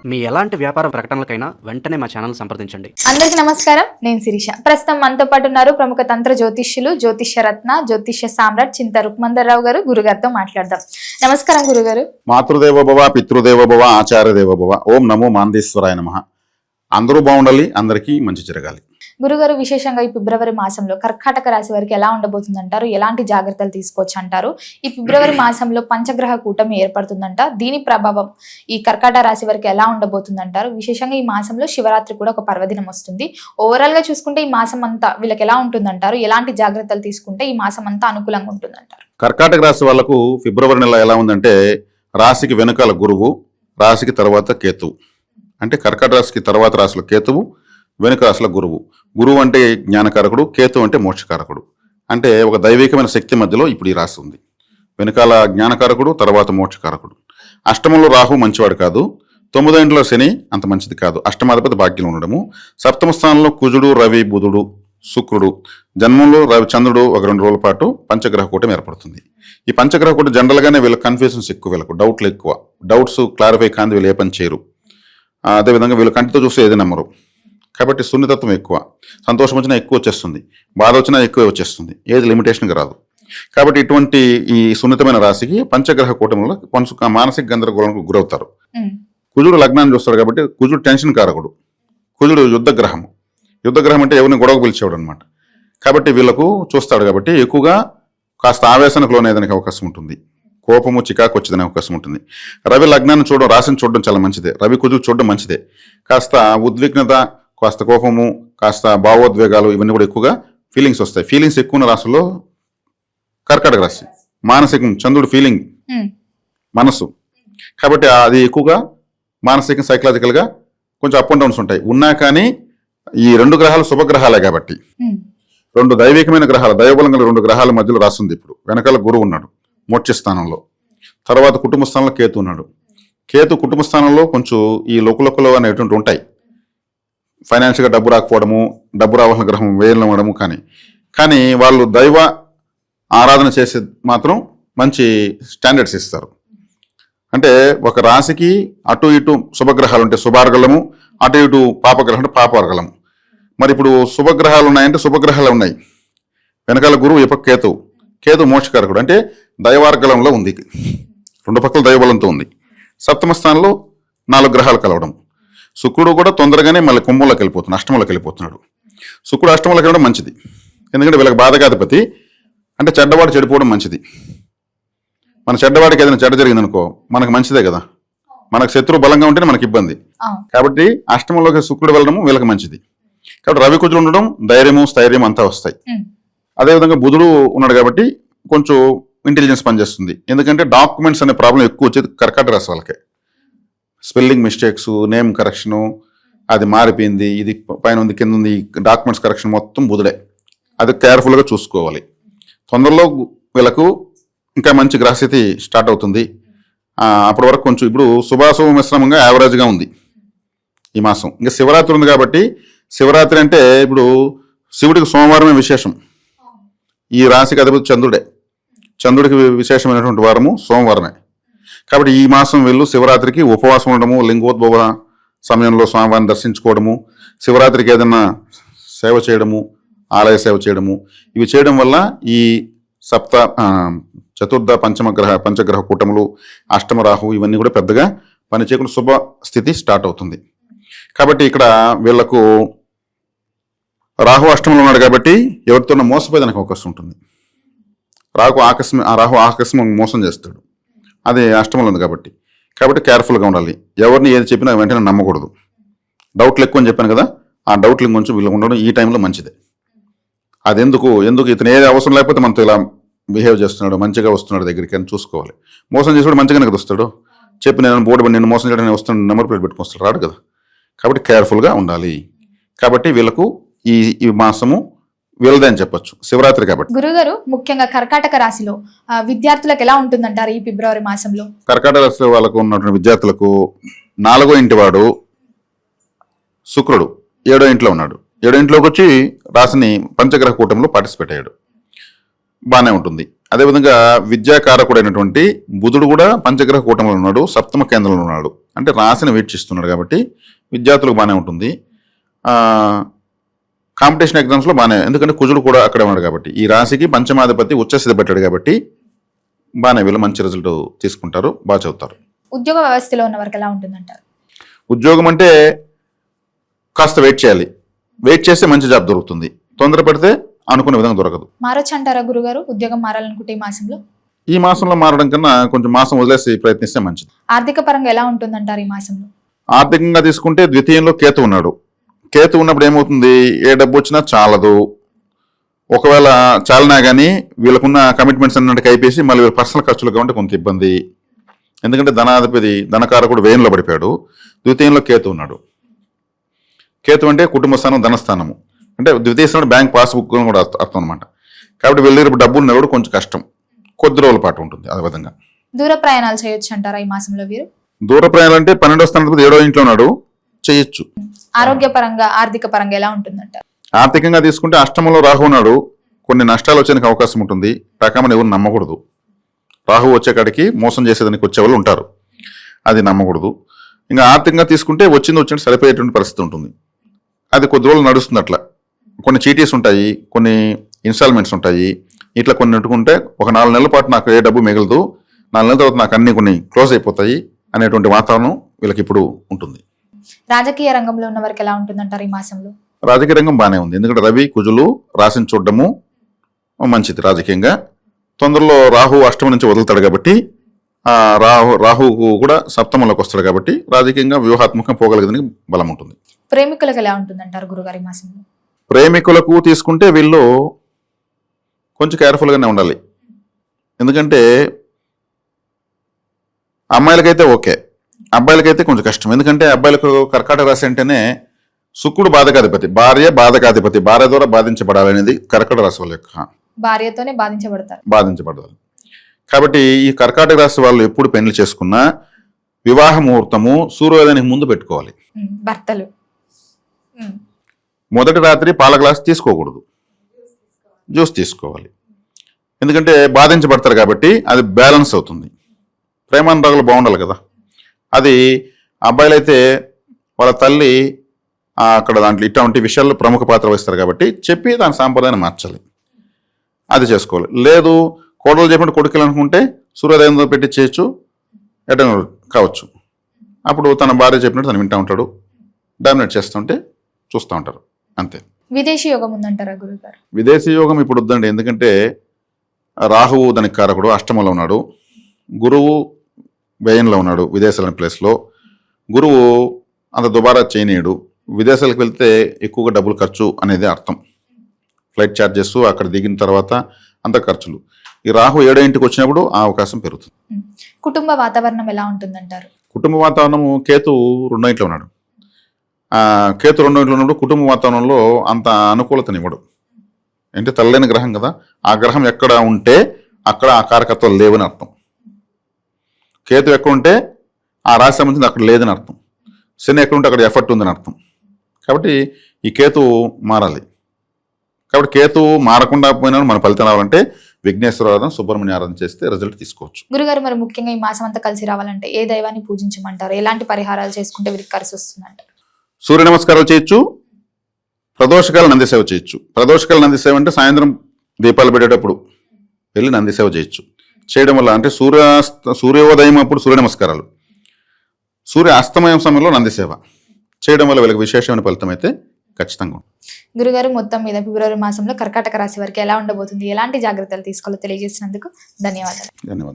మీ ఎలాంటి వ్యాపార ప్రకటనలకైనా వెంటనే మా ఛానల్ సంప్రదించండి. అందరికీ నమస్కారం, నేను శిరీష. ప్రస్తుతం మనతో పాటు ఉన్నారు ప్రముఖ తంత్ర జ్యోతిష్యులు, జ్యోతిష్య రత్న, జ్యోతిష్య సామ్రాట్ చింత రుక్మందర్రావు గారు. గురుగారితో మాట్లాడదాం. నమస్కారం గురుగారు. మాతృదేవ భవ, పితృదేవ భవ, ఆచార్య దేవ భవ. ఓం నమో మాందేశ్వరాయ నమః. అందరూ బాగుండాలి, అందరికీ మంచి జరగాలి. గురుగారు, విశేషంగా ఈ ఫిబ్రవరి మాసంలో కర్కాటక రాశి వారికి ఎలా ఉండబోతుందంటారు? ఎలాంటి జాగ్రత్తలు తీసుకోవచ్చు అంటారు? ఈ ఫిబ్రవరి మాసంలో పంచగ్రహ కూటమి ఏర్పడుతుందంట. దీని ప్రభావం ఈ కర్కాటక రాశి వారికి ఎలా ఉండబోతుందంటారు? విశేషంగా ఈ మాసంలో శివరాత్రి కూడా ఒక పర్వదినం వస్తుంది. ఓవరాల్ గా చూసుకుంటే ఈ మాసం అంతా వీళ్ళకి ఎలా ఉంటుందంటారు? ఎలాంటి జాగ్రత్తలు తీసుకుంటే ఈ మాసం అంతా అనుకూలంగా ఉంటుందంటారు? కర్కాటక రాశి వాళ్లకు ఫిబ్రవరి నెల ఎలా ఉందంటే, రాశికి వెనుకాల గురువు, రాశికి తర్వాత కేతువు. అంటే కర్కాటక రాశికి తర్వాత రాశిలో కేతువు, వెనుక రాశిలో గురువు. గురువు అంటే జ్ఞానకారకుడు, కేతు అంటే మోక్షకారకుడు. అంటే ఒక దైవికమైన శక్తి మధ్యలో ఇప్పుడు ఈ రాశి ఉంది. వెనుకాల జ్ఞానకారకుడు, తర్వాత మోక్షకారకుడు. అష్టమంలో రాహు మంచివాడు కాదు, 9వ ఇంట్లో శని అంత మంచిది కాదు. అష్టమాధిపతి భాగ్యం ఉండడము. సప్తమ స్థానంలో కుజుడు, రవి, బుధుడు, శుక్రుడు. జన్మంలో రవి, చంద్రుడు ఒక 2 రోజుల పాటు పంచగ్రహ కూటమి ఏర్పడుతుంది. ఈ పంచగ్రహ కూటమి జనరల్గానే వీళ్ళకి కన్ఫ్యూజన్స్ ఎక్కువ, వీళ్ళకు డౌట్లు ఎక్కువ. డౌట్స్ క్లారిఫై కాంది వీళ్ళు ఏ పని చేయరు. అదేవిధంగా వీళ్ళు కంటితో చూస్తే ఏది నమ్మరు. కాబట్టి సున్నితత్వం ఎక్కువ. సంతోషం వచ్చినా ఎక్కువ వచ్చేస్తుంది, బాధ వచ్చినా ఎక్కువ వచ్చేస్తుంది, ఏది లిమిటేషన్గా రాదు. కాబట్టి ఇటువంటి ఈ సున్నితమైన రాశికి పంచగ్రహ కూటమిలో కొంచెం మానసిక గందరగోళానికి గురవుతారు. కుజుడు లగ్నాన్ని చూస్తాడు కాబట్టి కుజుడు టెన్షన్ కారకుడు. కుజుడు యుద్ధగ్రహం. యుద్ధగ్రహం అంటే ఎవరిని గొడవ పిలిచేవాడు అనమాట. కాబట్టి వీళ్ళకు చూస్తాడు కాబట్టి ఎక్కువగా కాస్త ఆవేశానికి లోనేదానికి అవకాశం ఉంటుంది. కోపము, చికాకు వచ్చేదనే అవకాశం ఉంటుంది. రవి లగ్నాన్ని చూడడం, రాశిని చూడడం చాలా మంచిదే. రవి కుజుడు చూడడం మంచిదే. కాస్త ఉద్విగ్నత, కాస్త కోపము, కాస్త భావోద్వేగాలు ఇవన్నీ కూడా ఎక్కువగా ఫీలింగ్స్ వస్తాయి. ఫీలింగ్స్ ఎక్కువ ఉన్న రాశుల్లో కర్కాటక రాశి. మానసికం, చంద్రుడు ఫీలింగ్, మనసు. కాబట్టి అది ఎక్కువగా మానసిక సైకలాజికల్గా కొంచెం అప్ అండ్ డౌన్స్ ఉంటాయి. ఉన్నా కానీ ఈ 2 గ్రహాలు శుభగ్రహాలే కాబట్టి 2 దైవికమైన గ్రహాలు, దైవబలం గల 2 గ్రహాల మధ్యలో రాస్తుంది. ఇప్పుడు వెనకాల గురువు ఉన్నాడు మోక్ష స్థానంలో, తర్వాత కుటుంబ స్థానంలో కేతు ఉన్నాడు. కేతు కుటుంబ స్థానంలో కొంచెం ఈ లోకులకులు అనేటువంటి ఉంటాయి. ఫైనాన్షియల్గా డబ్బు రాకపోవడము, డబ్బు రావాల్సిన గ్రహం వేయడం అవ్వడము. కానీ వాళ్ళు దైవ ఆరాధన చేసే మాత్రం మంచి స్టాండర్డ్స్ ఇస్తారు. అంటే ఒక రాశికి అటు ఇటు శుభగ్రహాలు ఉంటాయి, శుభార్గలము, అటు ఇటు పాపగ్రహం అంటే పాపార్గలము. మరి ఇప్పుడు శుభగ్రహాలు ఉన్నాయంటే శుభగ్రహాలు ఉన్నాయి. వెనకాల గురువు, ఈ పక్క కేతు. కేతు మోక్షకారకుడు అంటే దైవార్గలంలో ఉంది, 2 పక్కల దైవబలంతో ఉంది. సప్తమ స్థానంలో 4 గ్రహాలు కలవడం. శుక్రుడు కూడా తొందరగానే మళ్ళీ కుంభంలోకి వెళ్ళిపోతున్నాడు, అష్టమంలోకి వెళ్ళిపోతున్నాడు. శుక్రుడు అష్టమంలోకి వెళ్ళడం మంచిది, ఎందుకంటే వీళ్ళకి బాధకాధిపతి. అంటే చెడ్డవాడు చెడిపోవడం మంచిది. మన చెడ్డవాడికి ఏదైనా చెడ్డ జరిగిందనుకో మనకు మంచిదే కదా. మనకు శత్రువు బలంగా ఉంటేనే మనకి ఇబ్బంది. కాబట్టి అష్టమంలోకి శుక్రుడు వెళ్ళడము వీళ్ళకి మంచిది. కాబట్టి రవి కుజులు ఉండడం ధైర్యము, స్థైర్యం అంతా వస్తాయి. అదేవిధంగా బుధుడు ఉన్నాడు కాబట్టి కొంచెం ఇంటెలిజెన్స్ పనిచేస్తుంది. ఎందుకంటే డాక్యుమెంట్స్ అనే ప్రాబ్లం ఎక్కువ వచ్చేది కర్కాటక రాశి వాళ్ళకే. స్పెల్లింగ్ మిస్టేక్స్, నేమ్ కరెక్షను, అది మారిపోయింది, ఇది పైన ఉంది కింద ఉంది, డాక్యుమెంట్స్ కరెక్షన్ మొత్తం బుధుడే. అది కేర్ఫుల్గా చూసుకోవాలి. తొందరలో వీళ్ళకు ఇంకా మంచి గ్రహస్థితి స్టార్ట్ అవుతుంది. అప్పటి వరకు కొంచెం ఇప్పుడు శుభాశుభ మిశ్రమంగా యావరేజ్గా ఉంది ఈ మాసం. ఇంకా శివరాత్రి ఉంది కాబట్టి, శివరాత్రి అంటే ఇప్పుడు శివుడికి సోమవారమే విశేషం. ఈ రాశికి అధిపతి చంద్రుడే. చంద్రుడికి విశేషమైనటువంటి వారము సోమవారమే. కాబట్టి ఈ మాసం వీళ్ళు శివరాత్రికి ఉపవాసం ఉండడము, లింగోద్భవ సమయంలో స్వామివారిని దర్శించుకోవడము, శివరాత్రికి ఏదైనా సేవ చేయడము, ఆలయ సేవ చేయడము, ఇవి చేయడం వల్ల ఈ చతుర్థ పంచగ్రహ కూటములు, అష్టమ రాహు ఇవన్నీ కూడా పెద్దగా పని చేయకుండా శుభ స్థితి స్టార్ట్ అవుతుంది. కాబట్టి ఇక్కడ వీళ్లకు రాహు అష్టమంలో ఉన్నాడు కాబట్టి ఎవరితోనో మోసపోయేదానికి అవకాశం ఉంటుంది. రాహు ఆకస్మిక మోసం చేస్తాడు, అది అష్టమంలో ఉంది కాబట్టి కేర్ఫుల్గా ఉండాలి. ఎవరిని ఏది చెప్పినా వెంటనే నమ్మకూడదు. డౌట్లు ఎక్కువ అని చెప్పాను కదా, ఆ డౌట్లు కొంచెం వీళ్ళు ఉండడం ఈ టైంలో మంచిదే. అది ఎందుకు ఇతను ఏది అవసరం లేకపోతే మనతో ఇలా బిహేవ్ చేస్తున్నాడు, మంచిగా వస్తున్నాడు దగ్గరికి అని చూసుకోవాలి. మోసం చేసాడు మంచిగానే కదా వస్తాడు. చెప్పి నేను నిన్ను మోసం చేయడానికి వస్తాను నెంబర్ ప్లేట్ పెట్టుకుని వస్తాడు, రాడు కదా. కాబట్టి కేర్ఫుల్గా ఉండాలి. కాబట్టి వీళ్ళకు ఈ మాసము వీళ్ళదే అని చెప్పొచ్చు, శివరాత్రి కాబట్టి. గురుగారు, ముఖ్యంగా కర్కాటక రాశిలో విద్యార్థులకు ఎలా ఉంటుందంటారు ఈ ఫిబ్రవరి మాసంలో? కర్కాటక రాశి వాళ్ళకు ఉన్నటువంటి విద్యార్థులకు 4వ ఇంటి వాడు శుక్రుడు 7వ ఇంట్లో ఉన్నాడు. 7వ ఇంట్లోకి వచ్చి రాశిని పంచగ్రహ కూటంలో పార్టిసిపేట్ అయ్యాడు. బాగానే ఉంటుంది. అదేవిధంగా విద్యాకారకుడైనటువంటి బుధుడు కూడా పంచగ్రహ కూటమిలో ఉన్నాడు, సప్తమ కేంద్రంలో ఉన్నాడు. అంటే రాశిని వీక్షిస్తున్నాడు కాబట్టి విద్యార్థులకు బాగానే ఉంటుంది. కాంపిటీషన్ ఎగ్జామ్స్లో బాగానే, ఎందుకంటే కుజుడు కూడా అక్కడే ఉన్నాడు కాబట్టి. ఈ రాశికి పంచమాధిపతి ఉచ్చస్థితి పెట్టాడు కాబట్టి బాగానే వీళ్ళు మంచి రిజల్ట్ తీసుకుంటారు, బాగా చదువుతారు. ఉద్యోగ వ్యవస్థలో ఉన్న వరకు ఎలా ఉంటుందంటారు? ఉద్యోగం అంటే కాస్త వెయిట్ చేయాలి, వెయిట్ చేస్తే మంచి జాబ్ దొరుకుతుంది. తొందర పెడితే అనుకునే విధంగా దొరకదు. మారొచ్చు అంటారా గురుగారు ఉద్యోగం మారాలనుకుంటే ఈ మాసంలో? ఈ మాసంలో మారడం కన్నా కొంచెం మాసం వదిలేసి ప్రయత్నిస్తే మంచిది. ఆర్థిక పరంగా ఎలా ఉంటుందంటారు ఈ మాసంలో? ఆర్థికంగా తీసుకుంటే ద్వితీయంలో కేతు ఉన్నాడు. కేతు ఉన్నప్పుడు ఏమవుతుంది, ఏ డబ్బు వచ్చినా చాలదు. ఒకవేళ చాలినా కానీ వీళ్ళకున్న కమిట్మెంట్స్ అన్నట్టు అయిపోయి మళ్ళీ వీళ్ళ పర్సనల్ ఖర్చులు కాబట్టి కొంత ఇబ్బంది. ఎందుకంటే ధనాధిపతి ధనకారకుడు వ్యయంలో పడిపోయాడు. ద్వితీయంలో కేతు ఉన్నాడు. కేతు అంటే కుటుంబ స్థానం, ధనస్థానము. అంటే ద్వితీయ స్థానం బ్యాంక్ పాస్బుక్ కూడా అర్థం అనమాట. కాబట్టి వెళ్ళి డబ్బులు నిలవడం కొంచెం కష్టం, కొద్ది రోజుల పాటు ఉంటుంది. అదే విధంగా దూర ప్రయాణాలు చేయొచ్చు అంటారా ఈ మాసంలో వీరు? దూర ప్రయాణాలు అంటే 12వ స్థానాధిపతి 7వ ఇంట్లో ఉన్నాడు, చేయొచ్చు. ఆరోగ్యపరంగా ఆర్థిక పరంగా ఎలా ఉంటుందంటారు? ఆర్థికంగా తీసుకుంటే అష్టమంలో రాహు ఉన్నాడు, కొన్ని నష్టాలు వచ్చేందుకు అవకాశం ఉంటుంది. రకమని ఎవరు నమ్మకూడదు. రాహు వచ్చే కాడికి మోసం చేసేదానికి వచ్చే వాళ్ళు ఉంటారు, అది నమ్మకూడదు. ఇంకా ఆర్థికంగా తీసుకుంటే వచ్చినట్టు సరిపోయేటువంటి పరిస్థితి ఉంటుంది. అది కొద్ది రోజులు నడుస్తుంది. అట్లా కొన్ని చీటీస్ ఉంటాయి, కొన్ని ఇన్స్టాల్మెంట్స్ ఉంటాయి. ఇట్లా కొన్ని పెట్టుకుంటే ఒక 4 నెలల పాటు నాకు ఏ డబ్బు మిగలదు, 4 నెలల తర్వాత నాకు అన్ని కొన్ని క్లోజ్ అయిపోతాయి అనేటువంటి వాతావరణం వీళ్ళకి ఇప్పుడు ఉంటుంది. రాజకీయ రంగంలో ఉన్న వరకు ఎలా ఉంటుందంటారు ఈ మాసంలో? రాజకీయ రంగం బాగానే ఉంది, ఎందుకంటే రవి కుజులు రాశిని చూడడము మంచిది. రాజకీయంగా తొందరలో రాహు అష్టమం నుంచి వదులుతాడు కాబట్టి రాహు కూడా సప్తమంలోకి వస్తాడు కాబట్టి రాజకీయంగా వ్యూహాత్మకంగా పోగలిగేదానికి బలం ఉంటుంది. ప్రేమికులకు ఎలా ఉంటుందంటారు గురుగారు ఈ మాసంలో? ప్రేమికులకు తీసుకుంటే వీళ్ళు కొంచెం కేర్ఫుల్గానే ఉండాలి. ఎందుకంటే అమ్మాయిలకైతే ఓకే, అబ్బాయిలకైతే కొంచెం కష్టం. ఎందుకంటే అబ్బాయిలకు కర్కాటక రాశి అంటేనే శుక్రుడు బాధకాధిపతి, భార్య బాధకాధిపతి, భార్య ద్వారా బాధించబడాలనేది కర్కాటక రాశి వాళ్ళ యొక్క భార్యతోనే బాధించబడాలి. కాబట్టి ఈ కర్కాటక రాశి వాళ్ళు ఎప్పుడు పెళ్లి చేసుకున్నా వివాహ ముహూర్తము సూర్యోదయానికి ముందు పెట్టుకోవాలి. భర్తలు మొదటి రాత్రి పాల గ్లాస్ తీసుకోకూడదు, జ్యూస్ తీసుకోవాలి. ఎందుకంటే బాధించబడతారు కాబట్టి అది బ్యాలెన్స్ అవుతుంది. ప్రేమానురాగాలు బాగుండాలి కదా. అది అబ్బాయిలైతే వాళ్ళ తల్లి అక్కడ దాంట్లో ఇటువంటి విషయాల్లో ప్రముఖ పాత్ర వహిస్తారు కాబట్టి చెప్పి దాని సాంప్రదాయాన్ని మార్చాలి, అది చేసుకోవాలి. లేదు కోడలు చెప్పినట్టు కొడుకులు అనుకుంటే సూర్యోదయంతో పెట్టి చేయొచ్చు, ఎట కావచ్చు. అప్పుడు తన భార్య చెప్పినట్టు తను వింటూ ఉంటాడు, డామినేట్ చేస్తుంటే చూస్తూ ఉంటారు, అంతే. విదేశీ యోగం ఉందంటారా గురుగారు? విదేశీ యోగం ఇప్పుడు వద్దండి, ఎందుకంటే రాహువు దానికి కారకుడు, అష్టమంలో ఉన్నాడు. గురువు వ్యయంలో ఉన్నాడు, విదేశాల ప్లేస్లో. గురువు అంత దుబారా చేయనీయడు. విదేశాలకు వెళ్తే ఎక్కువగా డబ్బులు ఖర్చు అనేది అర్థం. ఫ్లైట్ ఛార్జెస్, అక్కడ దిగిన తర్వాత అంత ఖర్చులు. ఈ రాహు 7వ ఇంటికి వచ్చినప్పుడు ఆ అవకాశం పెరుగుతుంది. కుటుంబ వాతావరణం ఎలా ఉంటుందంటారు? కుటుంబ వాతావరణము కేతు 2వ ఇంట్లో ఉన్నాడు. కేతు 2వ ఇంట్లో ఉన్నప్పుడు కుటుంబ వాతావరణంలో అంత అనుకూలతనివ్వడు. అంటే తల్లైన గ్రహం కదా, ఆ గ్రహం ఎక్కడ ఉంటే అక్కడ ఆ కారకత్వాలు లేవని అర్థం. కేతు ఎక్కడ ఉంటే ఆ రాశి సంబంధించి అక్కడ లేదని అర్థం. శని ఎక్కడ ఉంటే అక్కడ ఎఫర్ట్ ఉందని అర్థం. కాబట్టి ఈ కేతు మారాలి. కాబట్టి కేతు మారకుండా పోయినా మన ఫలితం రావాలంటే విఘ్నేశ్వర ఆరాధన, సుబ్రహ్మణ్య ఆరాధన చేస్తే రిజల్ట్ తీసుకోవచ్చు. గురుగారు మరి ముఖ్యంగా ఈ మాసం అంతా కలిసి రావాలంటే ఏ దైవాన్ని పూజించమంటారు? ఎలాంటి పరిహారాలు చేసుకుంటే వీరికి కలిసి వస్తుందంటారు? సూర్య నమస్కారాలు చేయొచ్చు, ప్రదోషకాల నంది సేవ చేయొచ్చు. ప్రదోషకాల నంది సేవ అంటే సాయంత్రం దీపాలు పెట్టేటప్పుడు వెళ్ళి నంది సేవ చేయొచ్చు. చేయడం వల్ల అంటే సూర్యోదయం అప్పుడు సూర్య నమస్కారాలు, సూర్య అస్తమయం సమయంలో నంది సేవ చేయడం వల్ల వీళ్ళకి విశేషమైన ఫలితం అయితే ఖచ్చితంగా ఉంటుంది. గురుగారు మొత్తం మీద ఫిబ్రవరి మాసంలో కర్కాటక రాశి వారికి ఎలా ఉండబోతుంది, ఎలాంటి జాగ్రత్తలు తీసుకోవాలో తెలియజేసినందుకు ధన్యవాదాలు.